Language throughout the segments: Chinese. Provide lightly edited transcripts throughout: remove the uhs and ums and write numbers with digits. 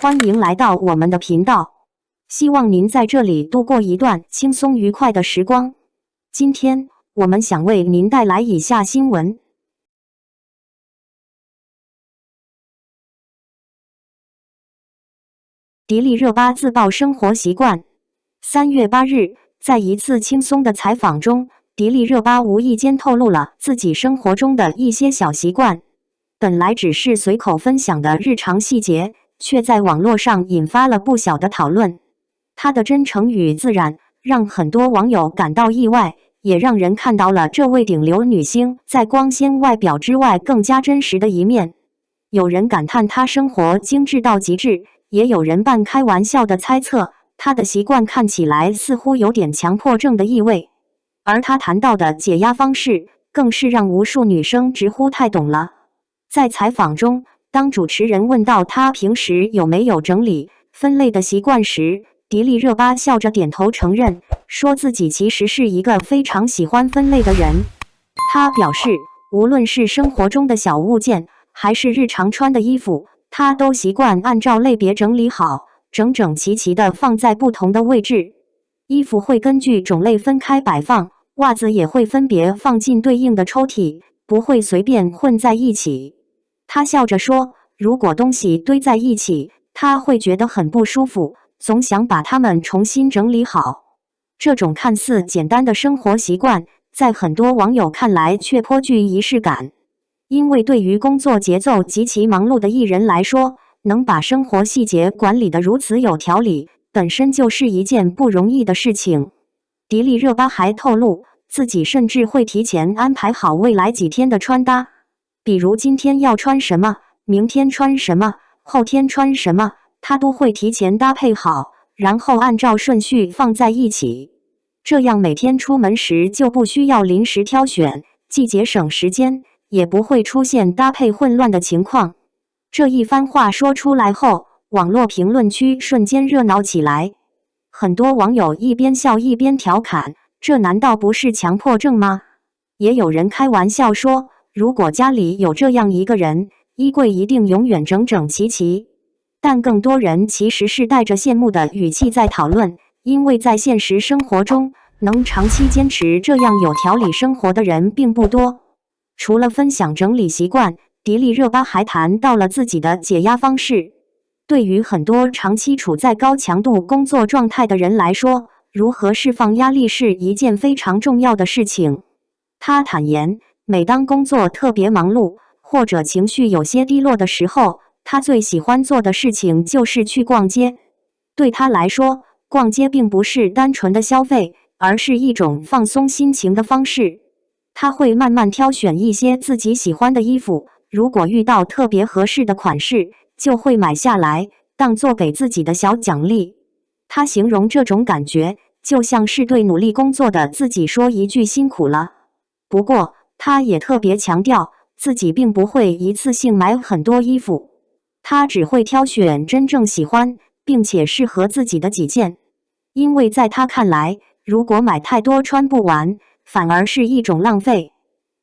欢迎来到我们的频道，希望您在这里度过一段轻松愉快的时光。今天我们想为您带来以下新闻。迪丽热巴自曝生活习惯。3月8日，在一次轻松的采访中，迪丽热巴无意间透露了自己生活中的一些小习惯。本来只是随口分享的日常细节，却在网络上引发了不小的讨论。她的真诚与自然，让很多网友感到意外，也让人看到了这位顶流女星在光鲜外表之外更加真实的一面。有人感叹她生活精致到极致，也有人半开玩笑的猜测，她的习惯看起来似乎有点强迫症的意味。而她谈到的解压方式，更是让无数女生直呼太懂了。在采访中，当主持人问到她平时有没有整理分类的习惯时，迪丽热巴笑着点头承认，说自己其实是一个非常喜欢分类的人。她表示，无论是生活中的小物件，还是日常穿的衣服，她都习惯按照类别整理好，整整齐齐地放在不同的位置。衣服会根据种类分开摆放，袜子也会分别放进对应的抽屉，不会随便混在一起。她笑着说，如果东西堆在一起，她会觉得很不舒服，总想把它们重新整理好。这种看似简单的生活习惯，在很多网友看来却颇具仪式感。因为对于工作节奏极其忙碌的艺人来说，能把生活细节管理得如此有条理，本身就是一件不容易的事情。迪丽热巴还透露，自己甚至会提前安排好未来几天的穿搭，比如今天要穿什么，明天穿什么，后天穿什么，她都会提前搭配好，然后按照顺序放在一起。这样每天出门时就不需要临时挑选，既节省时间，也不会出现搭配混乱的情况。这一番话说出来后，网络评论区瞬间热闹起来。很多网友一边笑一边调侃，这难道不是强迫症吗？也有人开玩笑说，如果家里有这样一个人，衣柜一定永远整整齐齐。但更多人其实是带着羡慕的语气在讨论，因为在现实生活中，能长期坚持这样有条理生活的人并不多。除了分享整理习惯，迪丽热巴还谈到了自己的解压方式。对于很多长期处在高强度工作状态的人来说，如何释放压力是一件非常重要的事情。她坦言，每当工作特别忙碌，或者情绪有些低落的时候，她最喜欢做的事情就是去逛街。对她来说，逛街并不是单纯的消费，而是一种放松心情的方式。她会慢慢挑选一些自己喜欢的衣服，如果遇到特别合适的款式，就会买下来，当做给自己的小奖励。她形容这种感觉，就像是对努力工作的自己说一句辛苦了。不过，她也特别强调，自己并不会一次性买很多衣服，她只会挑选真正喜欢，并且适合自己的几件。因为在她看来，如果买太多穿不完，反而是一种浪费。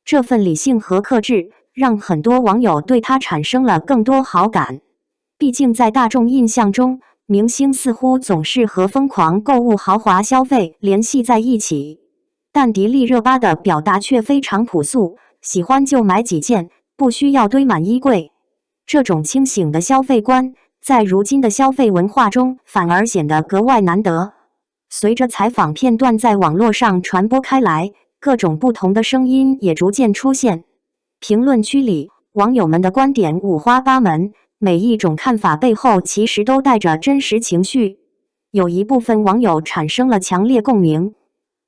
这份理性和克制，让很多网友对她产生了更多好感。毕竟在大众印象中，明星似乎总是和疯狂购物、豪华消费联系在一起。但迪丽热巴的表达却非常朴素，喜欢就买几件，不需要堆满衣柜。这种清醒的消费观，在如今的消费文化中反而显得格外难得。随着采访片段在网络上传播开来，各种不同的声音也逐渐出现。评论区里，网友们的观点五花八门，每一种看法背后其实都带着真实情绪。有一部分网友产生了强烈共鸣，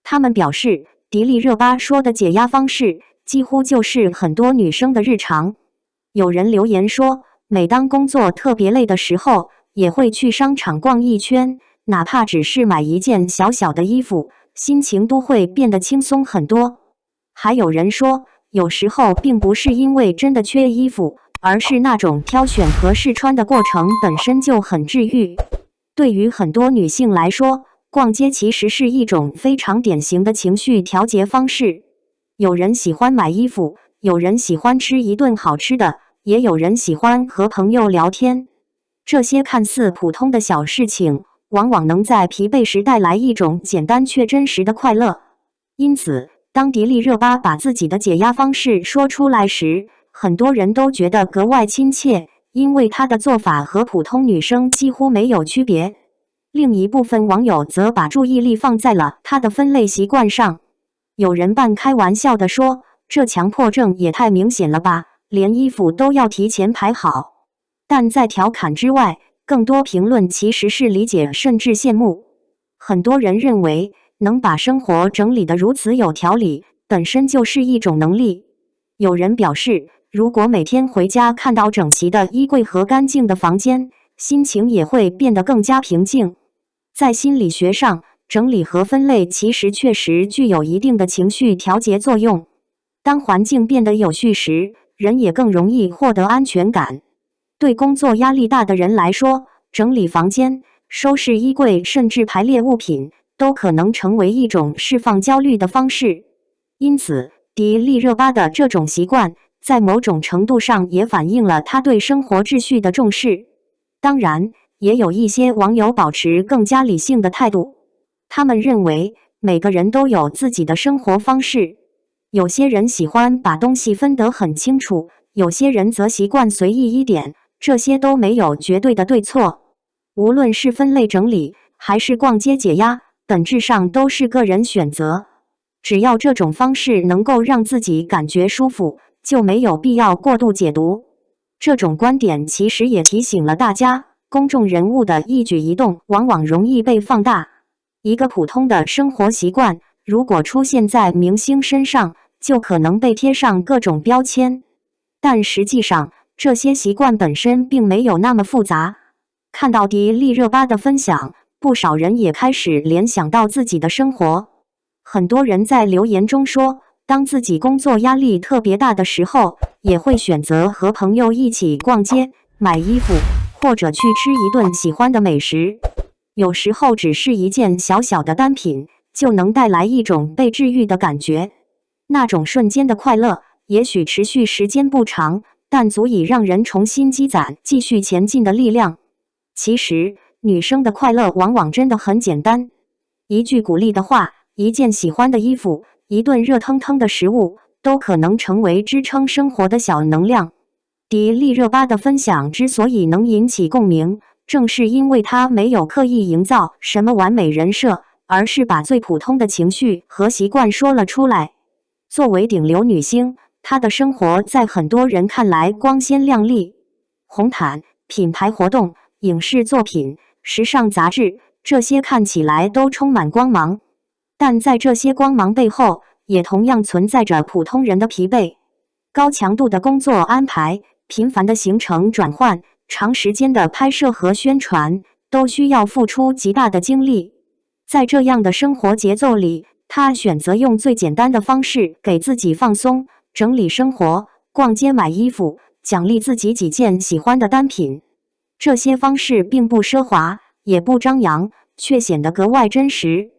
他们表示，迪丽热巴说的解压方式，几乎就是很多女生的日常。有人留言说，每当工作特别累的时候，也会去商场逛一圈，哪怕只是买一件小小的衣服，心情都会变得轻松很多。还有人说，有时候并不是因为真的缺衣服，而是那种挑选合适穿的过程本身就很治愈。对于很多女性来说，逛街其实是一种非常典型的情绪调节方式。有人喜欢买衣服，有人喜欢吃一顿好吃的，也有人喜欢和朋友聊天。这些看似普通的小事情，往往能在疲惫时带来一种简单却真实的快乐。因此，当迪丽热巴把自己的解压方式说出来时，很多人都觉得格外亲切，因为她的做法和普通女生几乎没有区别。另一部分网友则把注意力放在了她的分类习惯上，有人半开玩笑地说：“这强迫症也太明显了吧，连衣服都要提前排好。”但在调侃之外，更多评论其实是理解甚至羡慕。很多人认为，能把生活整理得如此有条理，本身就是一种能力。有人表示，如果每天回家看到整齐的衣柜和干净的房间，心情也会变得更加平静。在心理学上，整理和分类其实确实具有一定的情绪调节作用。当环境变得有序时，人也更容易获得安全感。对工作压力大的人来说，整理房间、收拾衣柜，甚至排列物品，都可能成为一种释放焦虑的方式。因此，迪丽热巴的这种习惯，在某种程度上也反映了她对生活秩序的重视。当然，也有一些网友保持更加理性的态度，他们认为每个人都有自己的生活方式。有些人喜欢把东西分得很清楚，有些人则习惯随意一点。这些都没有绝对的对错，无论是分类整理，还是逛街解压，本质上都是个人选择。只要这种方式能够让自己感觉舒服，就没有必要过度解读。这种观点其实也提醒了大家，公众人物的一举一动往往容易被放大。一个普通的生活习惯，如果出现在明星身上，就可能被贴上各种标签。但实际上，这些习惯本身并没有那么复杂。看到迪丽热巴的分享，不少人也开始联想到自己的生活。很多人在留言中说，当自己工作压力特别大的时候，也会选择和朋友一起逛街、买衣服，或者去吃一顿喜欢的美食。有时候只是一件小小的单品，就能带来一种被治愈的感觉。那种瞬间的快乐，也许持续时间不长，但足以让人重新积攒继续前进的力量。其实，女生的快乐往往真的很简单，一句鼓励的话，一件喜欢的衣服，一顿热腾腾的食物，都可能成为支撑生活的小能量。迪丽热巴的分享之所以能引起共鸣，正是因为她没有刻意营造什么完美人设，而是把最普通的情绪和习惯说了出来。作为顶流女星，她的生活在很多人看来光鲜亮丽，红毯、品牌活动、影视作品、时尚杂志，这些看起来都充满光芒。但在这些光芒背后，也同样存在着普通人的疲惫。高强度的工作安排、频繁的行程转换、长时间的拍摄和宣传，都需要付出极大的精力。在这样的生活节奏里，她选择用最简单的方式给自己放松。整理生活，逛街买衣服，奖励自己几件喜欢的单品。这些方式并不奢华，也不张扬，却显得格外真实。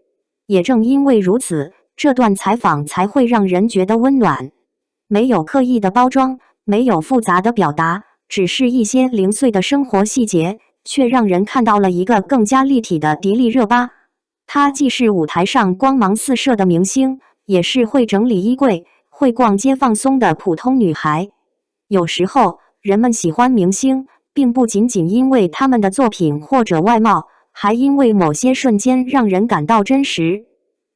也正因为如此，这段采访才会让人觉得温暖。没有刻意的包装，没有复杂的表达，只是一些零碎的生活细节，却让人看到了一个更加立体的迪丽热巴。她既是舞台上光芒四射的明星，也是会整理衣柜、会逛街放松的普通女孩。有时候，人们喜欢明星，并不仅仅因为他们的作品或者外貌，还因为某些瞬间让人感到真实。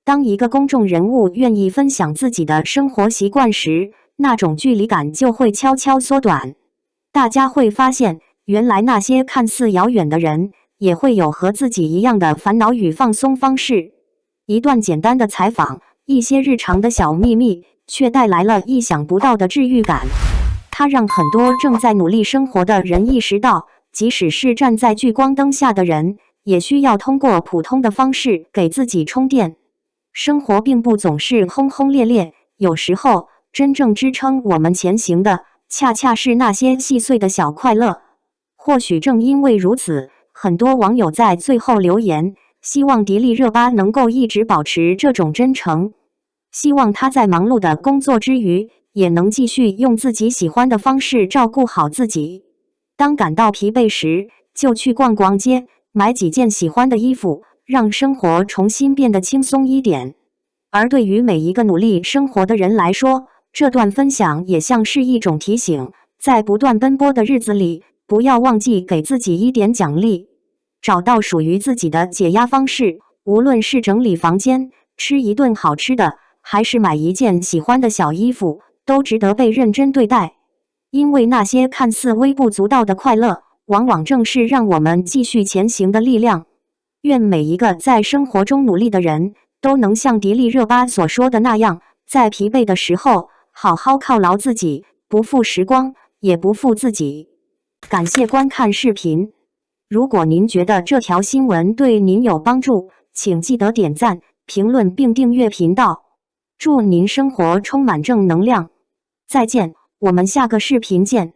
当一个公众人物愿意分享自己的生活习惯时，那种距离感就会悄悄缩短。大家会发现，原来那些看似遥远的人，也会有和自己一样的烦恼与放松方式。一段简单的采访，一些日常的小秘密，却带来了意想不到的治愈感。它让很多正在努力生活的人意识到，即使是站在聚光灯下的人，也需要通过普通的方式给自己充电。生活并不总是轰轰烈烈，有时候真正支撑我们前行的，恰恰是那些细碎的小快乐。或许正因为如此，很多网友在最后留言，希望迪丽热巴能够一直保持这种真诚，希望她在忙碌的工作之余，也能继续用自己喜欢的方式照顾好自己。当感到疲惫时，就去逛逛街，买几件喜欢的衣服，让生活重新变得轻松一点。而对于每一个努力生活的人来说，这段分享也像是一种提醒，在不断奔波的日子里，不要忘记给自己一点奖励，找到属于自己的解压方式，无论是整理房间、吃一顿好吃的，还是买一件喜欢的小衣服，都值得被认真对待。因为那些看似微不足道的快乐，往往正是让我们继续前行的力量。愿每一个在生活中努力的人，都能像迪丽热巴所说的那样，在疲惫的时候，好好犒劳自己，不负时光，也不负自己。感谢观看视频。如果您觉得这条新闻对您有帮助，请记得点赞、评论并订阅频道。祝您生活充满正能量。再见，我们下个视频见。